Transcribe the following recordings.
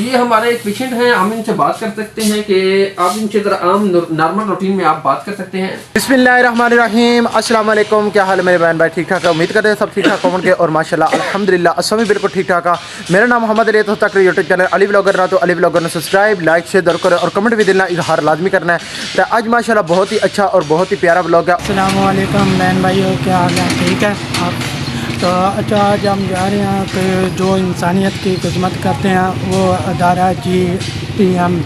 ये हमारे एक पेशेंट हैं, हम इनसे बात कर सकते हैं कि आप इनसे ज़रा आम नॉर्मल रूटीन में आप बात कर सकते हैं। बिस्मिल्लाहिर्रहमानिर्रहीम, अस्सलाम वालेकुम। क्या हाल है मेरे बहन भाई? ठीक ठाक है, उम्मीद करते हैं सब ठीक ठाक होंगे और माशाल्लाह अल्हम्दुलिल्लाह असम भी बिल्कुल ठीक ठाक है। मेरा नाम मोहम्मद अली तो तक यूट्यूब चैनल अली ब्लॉगर ना तो अली ब्लॉगर ने सब्सक्राइब लाइक शेयर जरूर करें और कमेंट भी देना इजहार लाजमी करना है। तो आज माशाल्लाह बहुत ही अच्छा और बहुत ही प्यारा ब्लॉग है। अस्सलाम वालेकुम बहन भाइयों, क्या हाल है? ठीक है आप? तो अच्छा, आज हम जा रहे हैं कि जो इंसानियत की खिदमत करते हैं वो अदारा GPM,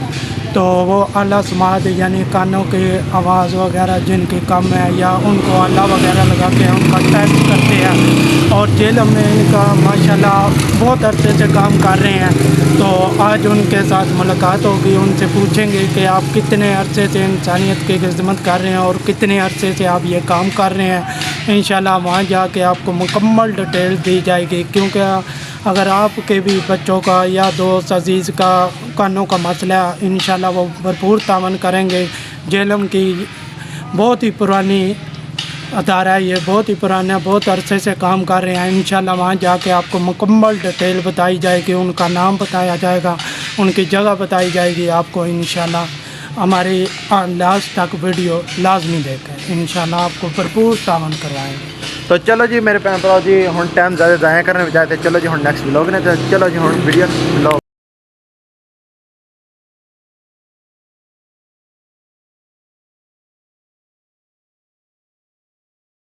तो वो आला समात यानी कानों की आवाज़ वगैरह जिनकी कम है या उनको आला वगैरह लगा के उनका टेस्ट करते हैं और जेल में इनका माशाल्लाह बहुत अरसे से काम कर रहे हैं। तो आज उनके साथ मुलाकात होगी, उनसे पूछेंगे कि आप कितने अरसे से इंसानियत की खिदमत कर रहे हैं और कितने अरसे से आप ये काम कर रहे हैं। इंशाल्लाह वहाँ जाके आपको मुकम्मल डिटेल दी जाएगी, क्योंकि अगर आपके भी बच्चों का या दोस्त अजीज़ का कानों का मसला है, इंशाल्लाह वो भरपूर तावन करेंगे। जेलम की बहुत ही पुरानी अदारा है, ये बहुत ही पुराना बहुत अरसे से काम कर रहे हैं। इंशाल्लाह वहाँ जाके आपको मुकम्मल डिटेल बताई जाएगी, उनका नाम बताया जाएगा, उनकी जगह बताई जाएगी आपको। इंशाल्लाह हमारी लास्ट तक वीडियो लाजमी देखें, इंशाल्लाह आपको भरपूर तावन करवाएंगे। तो चलो जी मेरे भैन भराओ जी, हम टाइम ज़्यादा ज़ाया करने बजाय थे चलो जी हम नेक्स्ट ब्लॉग ने तो चलो जी हम वीडियो ब्लॉग।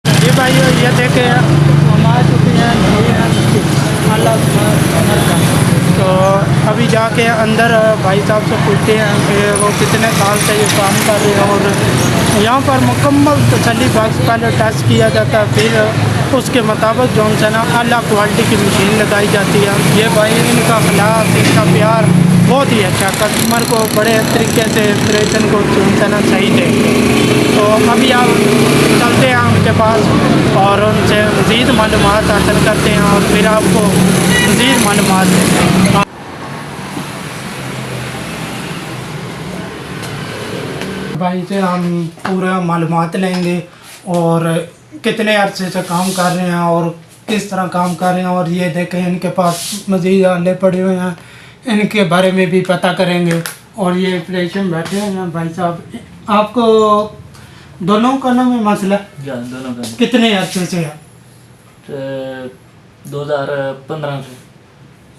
जी भाइयों, ये देखे हम आ चुके हैं तो अभी जाके अंदर भाई साहब से पूछते हैं कि वो कितने साल से ये काम कर रहे हैं। और यहाँ पर मुकम्मल तसल्ली बख्श पहले टेस्ट किया जाता है, फिर उसके मुताबिक जो है ना अला क्वालिटी की मशीन लगाई जाती है। ये भाई इनका अखलाक, इनका प्यार बहुत ही अच्छा, कस्टमर को बड़े तरीके से ऑपरेशन को जो है ना सही दे। तो अभी आप चलते हैं उनके पास और उनसे मज़ीद मालूमात हासिल करते हैं और फिर आपको मज़ीद मालूमात देते हैं। भाई से हम पूरा मालूमात लेंगे और कितने अरसे से काम कर रहे हैं और किस तरह काम कर रहे हैं। और ये देखें इनके पास मज़ीद आले पड़े हुए हैं, इनके बारे में भी पता करेंगे। और ये ऑपरेशन बैठे हैं भाई साहब, आपको दोनों कानों में मसला दोनों का कितने अरसे से है? 2015 से,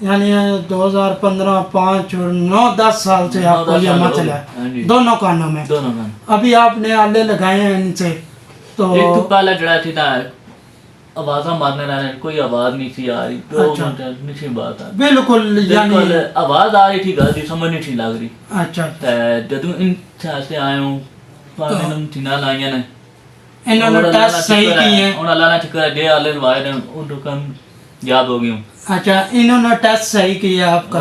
यानी 2015, 5 और 9, 10 साल से आपको ये मसला हाँ जी। है दोनों कानों में। दोनों का अभी आपने आले लगाए हैं इनसे तो एक तो पहला जड़ा थी ना आवाज़ मारने रहने, कोई आवाज़ नहीं थी आ रही, 2 अच्छा। घंटे नहीं बात आ बिल्कुल यानी बिल्कुल आवाज़ आ रही थी, गल समझ नहीं थी लग रही। अच्छा, जदों इन से आए हूँ पाने थीना लाइया ने इन्होंने टेस्ट सही किए हैं। उन अल्लाह ने शुक्र है जे आले वाए ने उन कम याद हो गई हूँ। अच्छा, इन्होंने टेस्ट सही किया आपका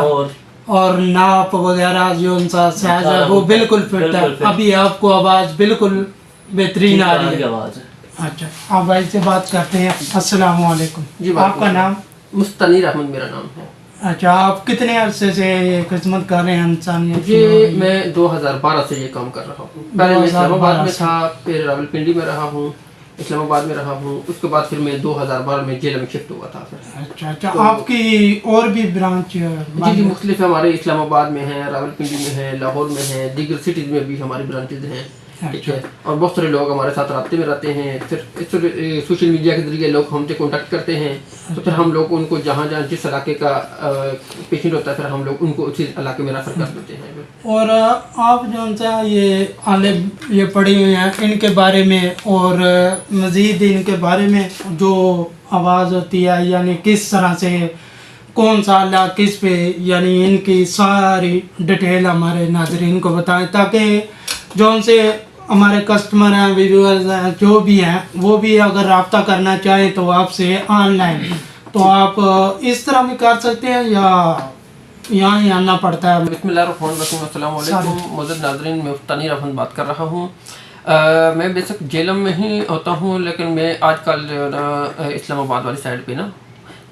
और नाप वगैरह जो उनका साइज है वो बिल्कुल फिट है। बिल्कुल फिट। अभी आपको आवाज़ बिल्कुल बेहतरीन आ रही है। आवाज़ अच्छा, आप भाई से बात करते हैं। अस्सलाम वालेकुम जी, आपका नाम? मुस्तनीर अहमद मेरा नाम है। अच्छा, आप कितने अरसे से ये खिदमत कर रहे हैं इंसानियत की? ये मैं 2012 से ये काम कर रहा हूँ। पहले मैं इस्लामाबाद में 2012 था, फिर रावलपिंडी में रहा हूँ, इस्लामाबाद में रहा हूँ, उसके बाद फिर मैं 2012 में जेल में शिफ्ट हुआ था। फिर अच्छा अच्छा, आपकी और भी ब्रांच जी जी मुख्तलिफ हमारे इस्लामाबाद में है, रावलपिंडी में है, लाहौर में है, दीगर सिटीज़ में भी हमारी ब्रांचेज हैं। ठीक है, और बहुत सारे लोग हमारे साथ राब्ते में रहते हैं। फिर सोशल मीडिया के जरिए लोग हमसे कांटेक्ट करते हैं, तो फिर हम लोग उनको जहाँ जहाँ जिस इलाके का पेशेंट होता है फिर हम लोग उनको उसी इलाके में रेफर कर देते हैं। और आप जो सा ये आले ये पढ़े हुए हैं इनके बारे में और मज़ीद इनके बारे में जो आवाज़ होती है यानी किस तरह से कौन सा आला किस पे, यानी इनकी सारी डिटेल हमारे नाज़रीन को बताएं ताकि जो उनसे हमारे कस्टमर हैं, व्यूअर्स हैं, जो भी हैं वो भी अगर रब्ता करना चाहें तो आपसे ऑनलाइन तो आप इस तरह भी कर सकते हैं या यहाँ ही आना पड़ता है? बिस्मिल्लाहिर्रहमानिर्रहीम, अस्सलाम वालेकुम मुअज़्ज़िज़ नाज़रीन, मैं मुस्तनीर अहमद बात कर रहा हूँ। मैं बेशक जेलम में ही होता हूँ, लेकिन मैं आजकल जो ना इस्लामाबाद वाली साइड पे ना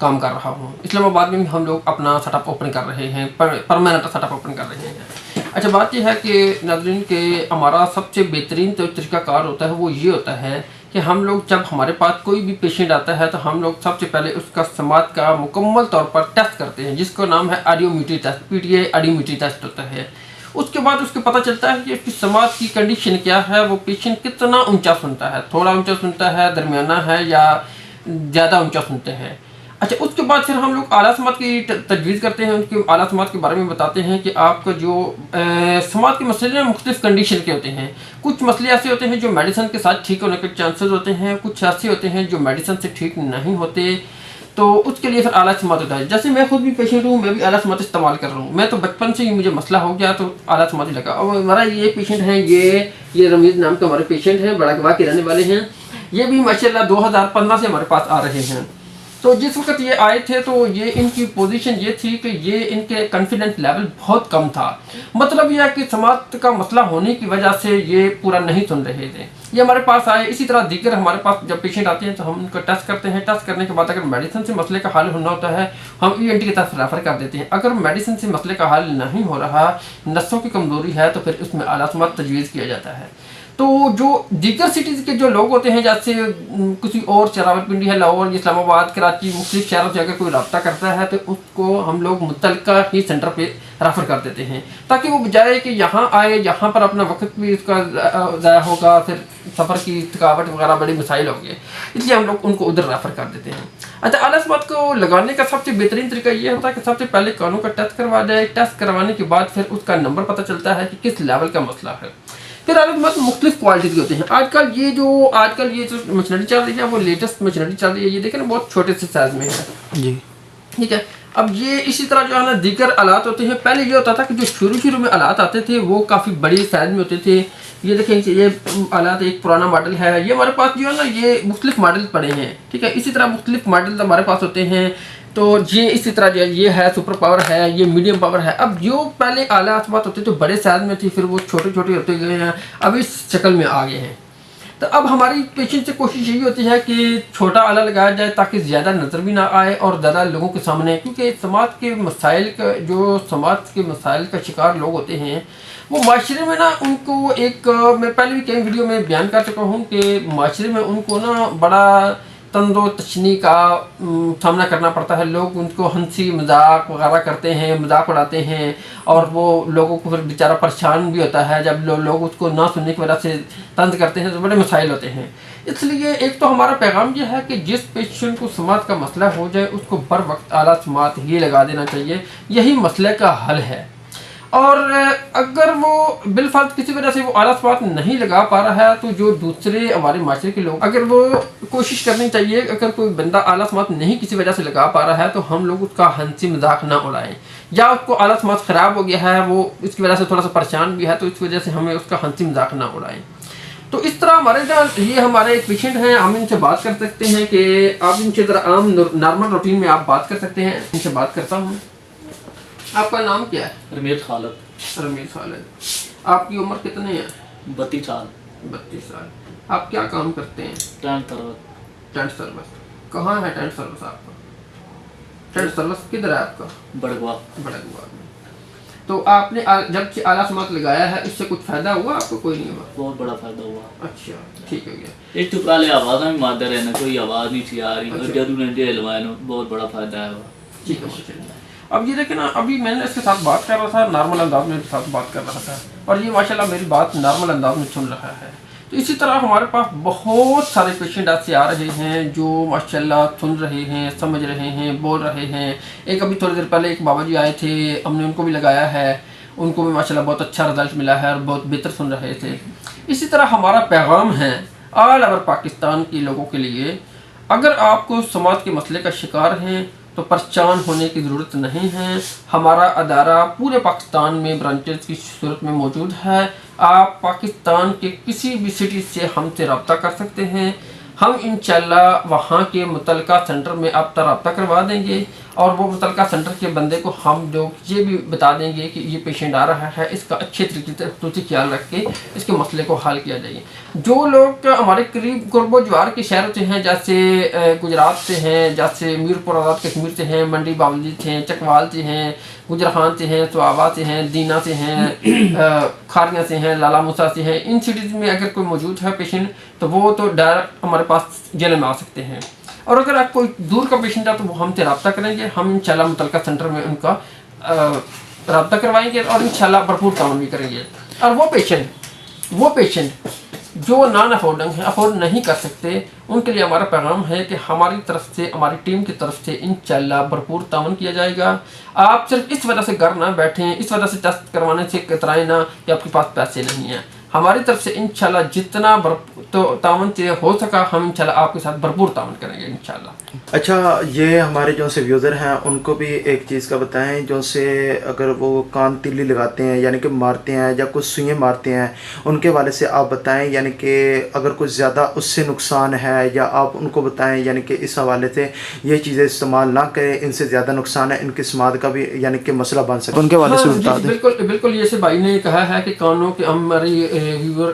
काम कर रहा हूँ। इस्लामाबाद में हम लोग अपना सेटअप ओपन कर रहे हैं, परमानेंट सेटअप ओपन कर रहे हैं। अच्छा, बात यह है कि नाज़रीन के हमारा सबसे बेहतरीन जो तरीक़ाकार होता है वो ये होता है कि हम लोग जब हमारे पास कोई भी पेशेंट आता है तो हम लोग सबसे पहले उसका समाज का मुकम्मल तौर पर टेस्ट करते हैं, जिसका नाम है audiometry test, PTA audiometry test होता है। उसके बाद उसको पता चलता है कि उसकी समाज की कंडीशन क्या है, वो पेशेंट कितना ऊंचा सुनता है, थोड़ा ऊंचा सुनता है, दरमियाना है या ज़्यादा ऊंचा सुनते हैं। अच्छा, उसके बाद फिर हम लोग आला समात की तजवीज़ करते हैं, उनके आला समात के बारे में बताते हैं कि आपका जो समात के मसले मुख्तलिफ कंडीशन के होते हैं। कुछ मसले ऐसे होते हैं जो मेडिसिन के साथ ठीक होने के चांसेस होते हैं, कुछ ऐसे होते हैं जो मेडिसिन से ठीक नहीं होते, तो उसके लिए फिर आला समात होता है। जैसे मैं खुद भी पेशेंट हूँ, मैं भी आला समात इस्तेमाल कर रहा हूँ। मैं तो बचपन से ही मुझे मसला हो गया तो आला समात ही लगा। और हमारा ये पेशेंट हैं, ये रमीज़ नाम के हमारे पेशेंट हैं, बड़ा गवाह के रहने वाले हैं। ये भी माशाल्लाह 2015 से हमारे पास आ रहे हैं। तो जिस वक्त ये आए थे तो ये इनकी पोजीशन ये थी कि ये इनके कॉन्फिडेंस लेवल बहुत कम था। मतलब यह कि समात का मसला होने की वजह से ये पूरा नहीं सुन रहे थे। ये हमारे पास आए। इसी तरह दीगर हमारे पास जब पेशेंट आते हैं तो हम उनका टेस्ट करते हैं। टेस्ट करने के बाद अगर मेडिसिन से मसले का हल होना होता है हम ENT की तरफ रेफर कर देते हैं। अगर मेडिसिन से मसले का हल नहीं हो रहा, नसों की कमज़ोरी है, तो फिर उसमें आला समात तजवीज़ किया जाता है। तो जो दीगर सिटीज़ के जो लोग होते हैं, जैसे किसी और रावलपिंडी है, लाहौर, इस्लामाबाद, कराची, मुख्तलिफ शहरों से अगर कोई रब्ता करता है तो उसको हम लोग मुतल्लिका ही सेंटर पे रेफ़र कर देते हैं, ताकि वो बजाय कि यहाँ आए, यहाँ पर अपना वक्त भी उसका ज़ाया होगा, फिर सफ़र की थकावट वगैरह बड़े मसाइल होंगे, इसलिए हम लोग उनको उधर रेफ़र कर देते हैं। अच्छा, आला समात को लगाने का सबसे बेहतरीन तरीका ये होता है कि सबसे पहले कानों का टेस्ट करवा जाए। टेस्ट करवाने के बाद फिर उसका नंबर पता चलता है कि किस लेवल का मसला है। फिर आला समात मुख्तलिफ क्वालिटी के होते हैं। आजकल ये जो मशीनरी चल रही है वो लेटेस्ट मशीनरी चल रही है। ये देखें ना, बहुत छोटे से साइज़ में है जी, ठीक है। अब ये इसी तरह जो है ना दीगर आलात होते हैं। पहले ये होता था कि जो शुरू में आलात आते थे वो काफ़ी बड़ी साइज़ में होते थे। ये देखें कि ये आलात एक पुराना मॉडल है। ये हमारे पास जो है ना ये मुख्तलिफ मॉडल पड़े हैं, ठीक है। इसी तरह मुख्तलिफ मॉडल हमारे पास होते हैं। तो ये इसी तरह जो ये है सुपर पावर है, ये मीडियम पावर है। अब जो पहले आला समात होते थे बड़े साइज़ में थी, फिर वो छोटे छोटे होते गए हैं, अब इस शक्ल में आ गए हैं। तो अब हमारी पेशेंट से कोशिश यही होती है कि छोटा आला लगाया जाए ताकि ज़्यादा नज़र भी ना आए और ज़्यादा लोगों के सामने, क्योंकि समाज के मसाइल का शिकार लोग होते हैं वो माशरे में ना उनको मैं पहले भी कई वीडियो में बयान कर चुका हूँ कि माशरे में उनको ना बड़ा तंदो तशनी का सामना करना पड़ता है। लोग उनको हंसी मजाक वगैरह करते हैं, मजाक उड़ाते हैं, और वो लोगों को फिर बेचारा परेशान भी होता है जब लोग उसको ना सुनने की वजह से तंज करते हैं, तो बड़े मसाइल होते हैं। इसलिए एक तो हमारा पैगाम यह है कि जिस पेशेंट को समात का मसला हो जाए उसको बर वक्त आला समात ही लगा देना चाहिए, यही मसले का हल है। और अगर वो बिलफर्ज किसी वजह से वो आला समात नहीं लगा पा रहा है तो जो दूसरे हमारे माशरे के लोग, अगर वो कोशिश करनी चाहिए, अगर कोई बंदा आला समात नहीं किसी वजह से लगा पा रहा है तो हम लोग उसका हंसी मजाक ना उड़ाएं, या उसको आला समात ख़राब हो गया है, वो इसकी वजह से थोड़ा सा परेशान भी है, तो इस वजह से हमें उसका हंसी मजाक ना उड़ाएं। तो इस तरह ये हमारे एक पेशेंट हैं, हम इनसे बात कर सकते हैं कि आप इनसे ज़रा आम नॉर्मल रूटीन में आप बात कर सकते हैं। इनसे बात करता हूँ। आपका नाम क्या है? रमीज़ खालिद। रमीज़ खालिद। आपकी उम्र कितनी है? 32 साल। 32 साल। आप क्या काम करते हैं? Tent service. कहाँ है टेंट सर्विस आपका? टेंट सर्विस किधर है आपका? बड़गवा में। तो आपने जब से आला समात लगाया है इससे कुछ फ़ायदा हुआ आपको? कोई नहीं हुआ? बहुत बड़ा फ़ायदा हुआ। अच्छा, ठीक हो गया। एक तो पहले आवाज़ में मारते रहना, कोई आवाज़ नहीं थी आ रही, अच्छा। जब उन्हें हलवाया बहुत बड़ा फ़ायदा है। ठीक है, माशाल्लाह। अब ये देखें ना, अभी मैंने इसके साथ बात कर रहा था, नॉर्मल अंदाज में साथ बात कर रहा था, और ये माशाल्लाह मेरी बात नॉर्मल अंदाज में सुन रहा है। तो इसी तरह हमारे पास बहुत सारे पेशेंट ऐसे आ रहे हैं जो माशाल्लाह सुन रहे हैं, समझ रहे हैं, बोल रहे हैं। एक अभी थोड़ी देर पहले एक बाबा जी आए थे, हमने उनको भी लगाया है, उनको भी माशाल्लाह बहुत अच्छा रिजल्ट मिला है और बहुत बेहतर सुन रहे थे। इसी तरह हमारा पैगाम है ऑल ओवर पाकिस्तान के लोगों के लिए, अगर आपको समाज के मसले का शिकार हैं तो परेशान होने की ज़रूरत नहीं है। हमारा अदारा पूरे पाकिस्तान में ब्रांचेस की सूरत में मौजूद है। आप पाकिस्तान के किसी भी सिटी से हमसे रब्ता कर सकते हैं। हम इंशाल्लाह वहाँ के मुतल्लिका सेंटर में आपका रब्ता करवा देंगे اور وہ मुतलका सेंटर के बंदे को हम जो ये भी बता देंगे कि ये पेशेंट आ रहा है, इसका अच्छे तरीके से खसूसी ख्याल रख के इसके मसले को हल किया जाए। जो लोग हमारे करीब गुरबो जवार के शहरों से हैं, जैसे गुजरात से हैं, जैसे मीरपुर आज़ाद कश्मीर से हैं, मंडी बावली से हैं, चकवाल से हैं, गुजराहान से हैं, स्वाबा से हैं, दीना से हैं, खारिया से हैं, लाला मूसा से हैं, इन सिटीज़ में अगर कोई मौजूद है पेशेंट तो वो तो डायरेक्ट हमारे पास जिले में आ सकते हैं। और अगर आप कोई दूर का पेशेंट है तो वो हमसे रब्ता करेंगे, हम इंशाल्लाह मुतलका सेंटर में उनका रब्ता करवाएंगे और इंशाल्लाह भरपूर काम भी करेंगे। और वो पेशेंट जो नॉन अफोर्ड नहीं कर सकते, उनके लिए हमारा पैगाम है कि हमारी तरफ से, हमारी टीम की तरफ से इंशाल्लाह भरपूर तावन किया जाएगा। आप सिर्फ इस वजह से घर ना बैठें, इस वजह से टेस्ट करवाने से कतराएं ना कि आपके पास पैसे नहीं हैं। हमारी तरफ से इंशाल्लाह जितना तो तावन से हो सका हम इंशाल्लाह आपके साथ भरपूर तावन करेंगे इंशाल्लाह। अच्छा, ये हमारे जो से व्यूज़र हैं उनको भी एक चीज़ का बताएं, जो से अगर वो कान तिल्ली लगाते हैं यानी कि मारते हैं या कुछ सुइयाँ मारते हैं, उनके वाले से आप बताएं, यानी कि अगर कुछ ज़्यादा उससे नुकसान है या आप उनको बताएं, यानी कि इस हवाले से ये चीज़ें इस्तेमाल ना करें, इनसे ज़्यादा नुकसान है, इनकी समात का भी यानी कि मसला बन सकता है, उनके वाले से बता दें। बिल्कुल ये से भाई ने कहा है कि कानों के हमारी व्यूअर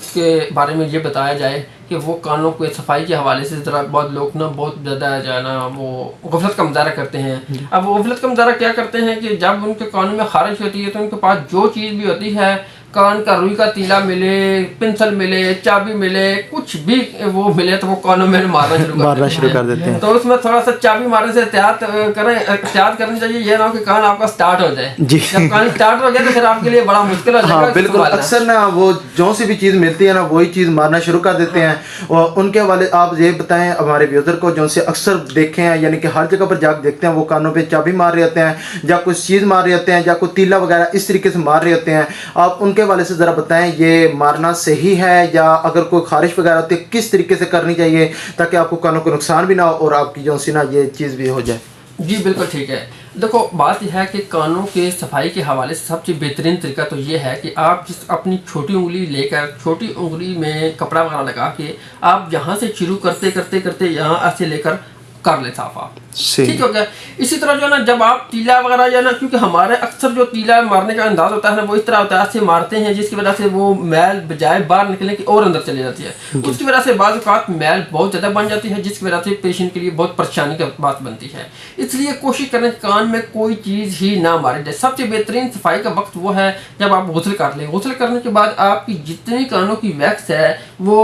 के बारे में ये बताया जाए कि वो कानों के सफाई के हवाले से ज़रा बहुत लोग ना बहुत ज़्यादा जो है ना वो गफलत का मुजाहरा करते हैं। अब वो गफलत का मुजाहरा क्या करते हैं कि जब उनके कानों में खारिश होती है तो उनके पास जो चीज़ भी होती है, कान का रुई का तीला मिले, पेंसिल मिले, चाबी मिले, कुछ भी वो मिले तो वो कानों में मारना शुरू कर देते हैं। तो उसमें थोड़ा सा चाबी मारने से एहतियात करनी चाहिए, ये ना हो कि कान आपका स्टार्ट हो जाए। जब कान स्टार्ट हो गया तो फिर आपके लिए बड़ा मुश्किल हो जाएगा। हाँ, बिल्कुल। अक्सर ना वो जो सी भी चीज़ मिलती है ना वही चीज़ मारना शुरू कर देते हैं। और उनके वाले आप ये बताएं हमारे व्यूज़र को, जो से अक्सर देखे हैं यानी कि हर जगह पर जाकर देखते हैं वो कानों पे चाबी मार रहे होते हैं या कुछ चीज़ मार रहे होते हैं या कोई तीला वगैरह इस तरीके से मार रहे होते हैं, आप उनके वाले से ज़रा बताएं ये मारना सही है या अगर कोई खारिश वगैरह होती है किस तरीके से करनी चाहिए ताकि आपको कानों को नुकसान भी ना हो और आपकी जो सी ना ये चीज़ भी हो जाए। जी बिल्कुल ठीक है। देखो बात यह है कि कानों के सफाई के हवाले से सबसे बेहतरीन तरीका तो ये है कि आप जिस अपनी छोटी उंगली लेकर छोटी उंगली में कपड़ा वगैरह लगा के आप यहाँ से शुरू करते करते करते यहाँ ऐसे लेकर कर ले साफा, ठीक हो गया। इसी तरह जो है ना जब आप तीला वगैरह जो है ना, क्योंकि हमारे अक्सर जो तीला मारने का अंदाज होता है ना वो इस तरह होता है, ऐसे मारते हैं जिसकी वजह से वो मैल बजाय बाहर निकलने की और अंदर चली जाती है। उसकी वजह से बाज़ औक़ात मैल बहुत ज़्यादा बन जाती है जिसकी वजह से पेशेंट के लिए बहुत परेशानी की बात बनती है। इसलिए कोशिश करें कान में कोई चीज़ ही ना मारे जाए। सबसे बेहतरीन सफाई का वक्त वो है जब आप गुस्ल कर लें। गुस्ल करने के बाद आपकी जितनी कानों की वैक्स है वो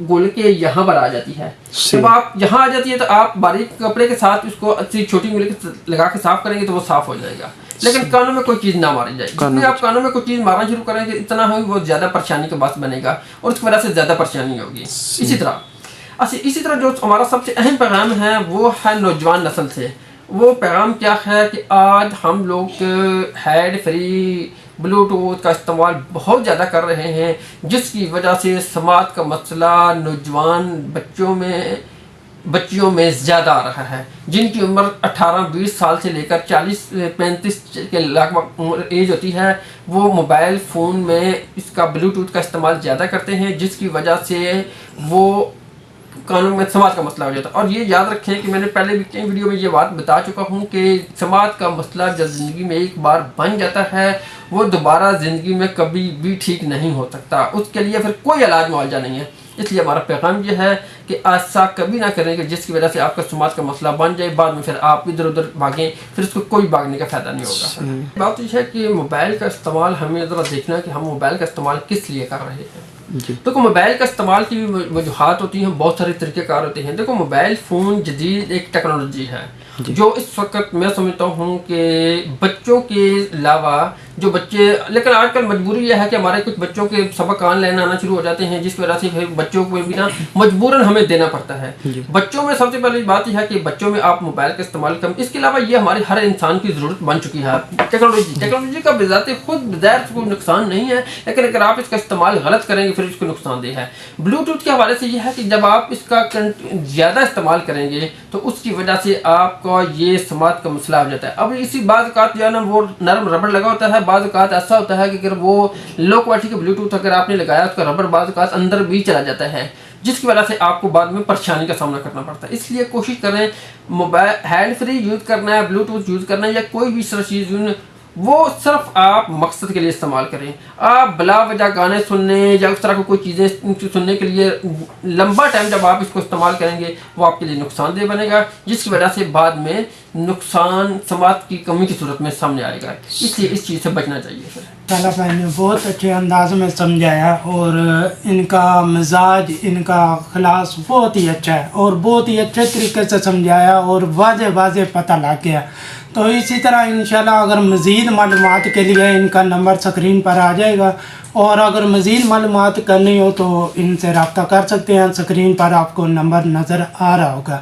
गोल के यहाँ पर आ जाती है। जब आप यहाँ आ जाती है तो आप बारीक कपड़े के साथ उसको अच्छी छोटी उंगली लगा के साफ करेंगे तो वो साफ हो जाएगा। लेकिन कानों में कोई चीज़ ना मारी जाए। जितनी आप कानों में कोई चीज़ मारना शुरू करेंगे इतना ही वो ज़्यादा परेशानी का बात बनेगा और उसकी वजह से ज़्यादा परेशानी होगी। इसी तरह जो हमारा सबसे अहम पैगाम है वो है नौजवान नस्ल से। वो पैगाम क्या है कि आज हम लोग हेड फ्री ब्लूटूथ का इस्तेमाल बहुत ज़्यादा कर रहे हैं जिसकी वजह से समाज का मसला नौजवान बच्चियों में ज़्यादा आ रहा है, जिनकी उम्र 18-20 साल से लेकर 40-35 के लगभग एज होती है। वो मोबाइल फ़ोन में इसका ब्लूटूथ का इस्तेमाल ज़्यादा करते हैं जिसकी वजह से वो कानून में समाज का मसला हो जाता है। और ये याद रखें कि मैंने पहले भी कई वीडियो में ये बात बता चुका हूँ कि समाज का मसला जब ज़िंदगी में एक बार बन जाता है वो दोबारा ज़िंदगी में कभी भी ठीक नहीं हो सकता। उसके लिए फिर कोई इलाज मुआवजा नहीं है। इसलिए हमारा पैगाम ये है कि ऐसा कभी ना करें कि जिसकी वजह से आपका समाज का मसला बन जाए, बाद में फिर आप इधर उधर भागें, फिर उसको कोई भागने का फ़ायदा नहीं होगा। बात यह है कि मोबाइल का इस्तेमाल हमें ज़रा देखना है कि हम मोबाइल का इस्तेमाल किस लिए कर रहे हैं। देखो मोबाइल का इस्तेमाल की वजूहात होती हैं, बहुत सारे तरीक़ेकार होते हैं। देखो मोबाइल फ़ोन जदीद एक टेक्नोलॉजी है जो इस वक्त मैं समझता हूँ कि बच्चों के अलावा जो बच्चे, लेकिन आजकल मजबूरी यह है कि हमारे कुछ बच्चों के सबक ऑनलाइन आना शुरू हो जाते हैं जिसकी वजह से फिर बच्चों को भी ना मजबूरन हमें देना पड़ता है। बच्चों में सबसे पहली बात यह है कि बच्चों में आप मोबाइल का इस्तेमाल कम। इसके अलावा ये हमारे हर इंसान की ज़रूरत बन चुकी है। टेक्नोलॉजी का बिज़ात खुद बज़ाहिर कोई नुकसान नहीं है, लेकिन अगर आप इसका इस्तेमाल गलत करेंगे फिर इसको नुकसानदेह है। ब्लूटूथ के हवाले से यह है कि जब आप इसका ज़्यादा इस्तेमाल करेंगे तो उसकी वजह से आपका ये समाज का मसला हो जाता है। अब इसी बाज़ औक़ात जो है ना वो नरम रबड़ लगा होता है, बाज़ औक़ात ऐसा होता है कि अगर वो लो क्वालिटी के ब्लूटूथ अगर आपने लगाया उसका रबड़ बाज़ औक़ात अंदर भी चला जाता है جس کی وجہ سے آپ کو بعد میں پریشانی کا سامنا کرنا پڑتا ہے. اس لیے کوشش کریں موبائل ہینڈ فری یوز کرنا ہے, بلوٹوتھ یوز کرنا ہے یا کوئی بھی چیز یوز, وہ صرف آپ مقصد کے لیے استعمال کریں. آپ بلا وجہ گانے سننے یا اس طرح کی کوئی چیزیں سننے کے لیے لمبا ٹائم جب آپ اس کو استعمال کریں گے وہ آپ کے لیے نقصان دہ بنے گا, جس کی وجہ سے بعد میں نقصان سماعت کی کمی کی صورت میں سامنے آئے گا. اس لیے اس چیز سے بچنا چاہیے. طلحہ بھائی نے بہت اچھے انداز میں سمجھایا اور ان کا مزاج, ان کا اخلاص بہت ہی اچھا ہے اور بہت ہی اچھے طریقے سے سمجھایا اور واضح پتہ لگ گیا. تو اسی طرح انشاءاللہ اگر مزید معلومات کے لیے ان کا نمبر اسکرین پر آ جائے گا, اور اگر مزید معلومات کرنی ہو تو ان سے رابطہ کر سکتے ہیں. اسکرین پر آپ کو نمبر نظر آ رہا ہوگا,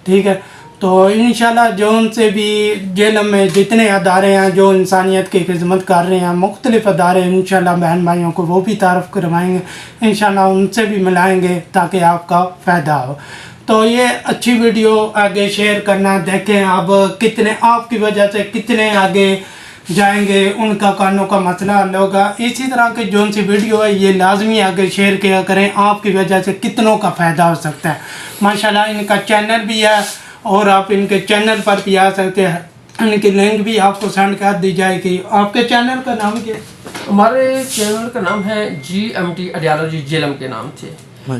ٹھیک ہے. تو انشاءاللہ جو ان سے بھی جیل میں جتنے ادارے ہیں جو انسانیت کی خدمت کر رہے ہیں, مختلف ادارے, انشاءاللہ بہن بھائیوں کو وہ بھی تعارف کروائیں گے, انشاءاللہ ان سے بھی ملائیں گے تاکہ آپ کا فائدہ ہو. تو یہ اچھی ویڈیو آگے شیئر کرنا, دیکھیں اب کتنے آپ کی وجہ سے کتنے آگے جائیں گے, ان کا کانوں کا مسئلہ حل ہوگا. اسی طرح کی جو سی ویڈیو ہے یہ لازمی آگے شیئر کیا کریں, آپ کی وجہ سے کتنوں کا فائدہ ہو سکتا ہے. ماشاءاللہ ان کا چینل بھی ہے اور آپ ان کے چینل پر بھی آ سکتے ہیں, ان کی لنک بھی آپ کو سینڈ کر دی جائے گی. آپ کے چینل کا نام کیا ہے؟ ہمارے چینل کا نام ہے GMT آئیڈیالوجی جیلم کے نام سے,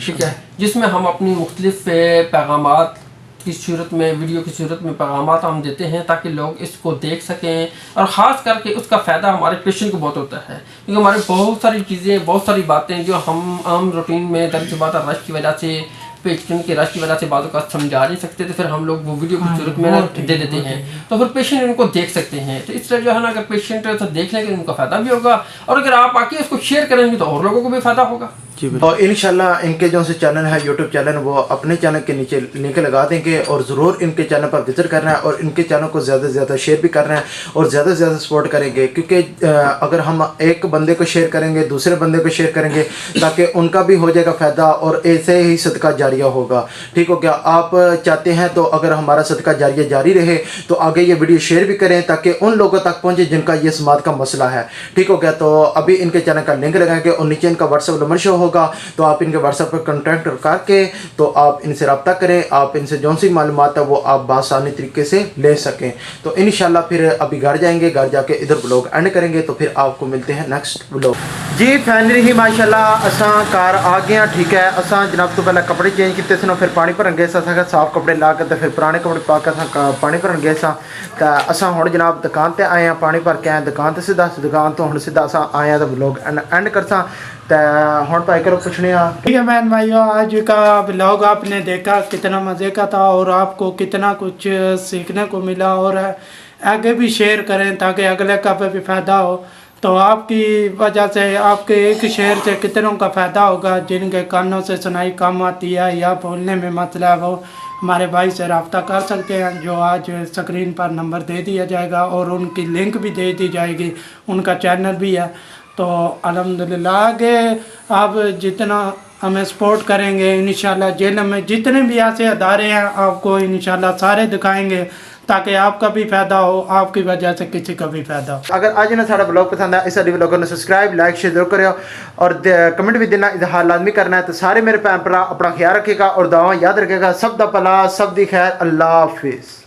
ٹھیک ہے, جس میں ہم اپنی مختلف پیغامات کی صورت میں, ویڈیو کی صورت میں پیغامات ہم دیتے ہیں تاکہ لوگ اس کو دیکھ سکیں, اور خاص کر کے اس کا فائدہ ہمارے پیشنٹ کو بہت ہوتا ہے, کیونکہ ہمارے بہت ساری چیزیں, بہت ساری باتیں جو ہم عام روٹین میں درج بات رش کی وجہ سے, پیشنٹ کے رش کی وجہ سے بعض اوقات سمجھا نہیں سکتے, تو پھر ہم لوگ وہ ویڈیو کی صورت میں دے دیتے ہیں, تو پھر پیشنٹ ان کو دیکھ سکتے ہیں. تو اس طرح جو ہے نا اگر پیشنٹ دیکھ لیں گے ان کا فائدہ بھی ہوگا, اور اگر آپ آ کے اس کو شیئر کریں گے تو اور لوگوں کو بھی فائدہ ہوگا. اور انشاءاللہ ان کے جو سے چینل ہے یوٹیوب چینل, وہ اپنے چینل کے نیچے لنک لگا دیں گے, اور ضرور ان کے چینل پر وزٹ کرنا ہے اور ان کے چینل کو زیادہ سے زیادہ شیئر بھی کرنا ہے اور زیادہ سے زیادہ سپورٹ کریں گے. کیونکہ اگر ہم ایک بندے کو شیئر کریں گے دوسرے بندے کو شیئر کریں گے تاکہ ان کا بھی ہو جائے گا فائدہ, اور ایسے ہی صدقہ جاریہ ہوگا. ٹھیک ہو گیا. آپ چاہتے ہیں تو اگر ہمارا صدقہ جاریہ جاری رہے تو آگے یہ ویڈیو شیئر بھی کریں تاکہ ان لوگوں تک پہنچے جن کا یہ سماعت کا مسئلہ ہے. ٹھیک ہو گیا. تو ابھی ان کے چینل کا لنک لگائیں گے اور نیچے ان کا واٹس ایپ نمبر شو ہوگا, تو آپ ان کے واٹس ایپ پر کنٹیکٹ کر کے تو آپ ان سے رابطہ کریں, آپ ان سے جو سی معلومات ہے وہ آپ بآسانی طریقے سے لے سکیں. تو انشاءاللہ پھر ابھی گھر جائیں گے, گھر جا کے ادھر بلاگ اینڈ کریں گے, تو پھر آپ کو ملتے ہیں نیکسٹ بلاگ. جی فائنلی ہی ماشاءاللہ اساں کار آ گئے ہیں. ٹھیک ہے, اساں جناب تو پہلے کپڑے چینج کیتے سن, پھر پانی بھرن گئے سا, صاف کپڑے لا کے پھر پرانے کپڑے پا کے پانی بھرن گئے سا. تو اساں ہن جناب دکان تے آئے ہیں, پانی بھر کے آئے دکان تے, سیدھا دکان تو ہن سیدھا اساں آئے ہیں تو بلاگ اینڈ کرساں. تو ہن پائی کرو پوچھنے آ. ٹھیک ہے بہن بھائیو, آج کا بلاگ آپ نے دیکھا کتنا مزے کا تھا اور آپ کو کتنا کچھ سیکھنے کو ملا, اور آگے بھی شیئر کریں تاکہ اگلے کا بھی فائدہ ہو. تو آپ کی وجہ سے, آپ کے ایک شیئر سے کتنوں کا فائدہ ہوگا. جن کے کانوں سے سنائی کم آتی ہے یا بولنے میں مسئلہ ہے وہ ہمارے بھائی سے رابطہ کر سکتے ہیں, جو آج اسکرین پر نمبر دے دیا جائے گا اور ان کی لنک بھی دے دی جائے گی, ان کا چینل بھی ہے. تو الحمدللہ آگے آپ جتنا ہمیں سپورٹ کریں گے انشاءاللہ جیل میں جتنے بھی ایسے ادارے ہیں آپ کو انشاءاللہ سارے دکھائیں گے تاکہ آپ کا بھی فائدہ ہو, آپ کی وجہ سے کسی کا بھی فائدہ ہو. اگر آج نے سارا بلاگ پسند ہے اس ویڈیو کو سبسکرائب لائک شیئر ضرور کرو, اور کمنٹ بھی دینا اظہار لازمی کرنا ہے. تو سارے میرے بھن بھرا اپنا خیال رکھے گا اور دعاواں یاد رکھے گا. سب دا بھلا, سب دی خیر. اللہ حافظ.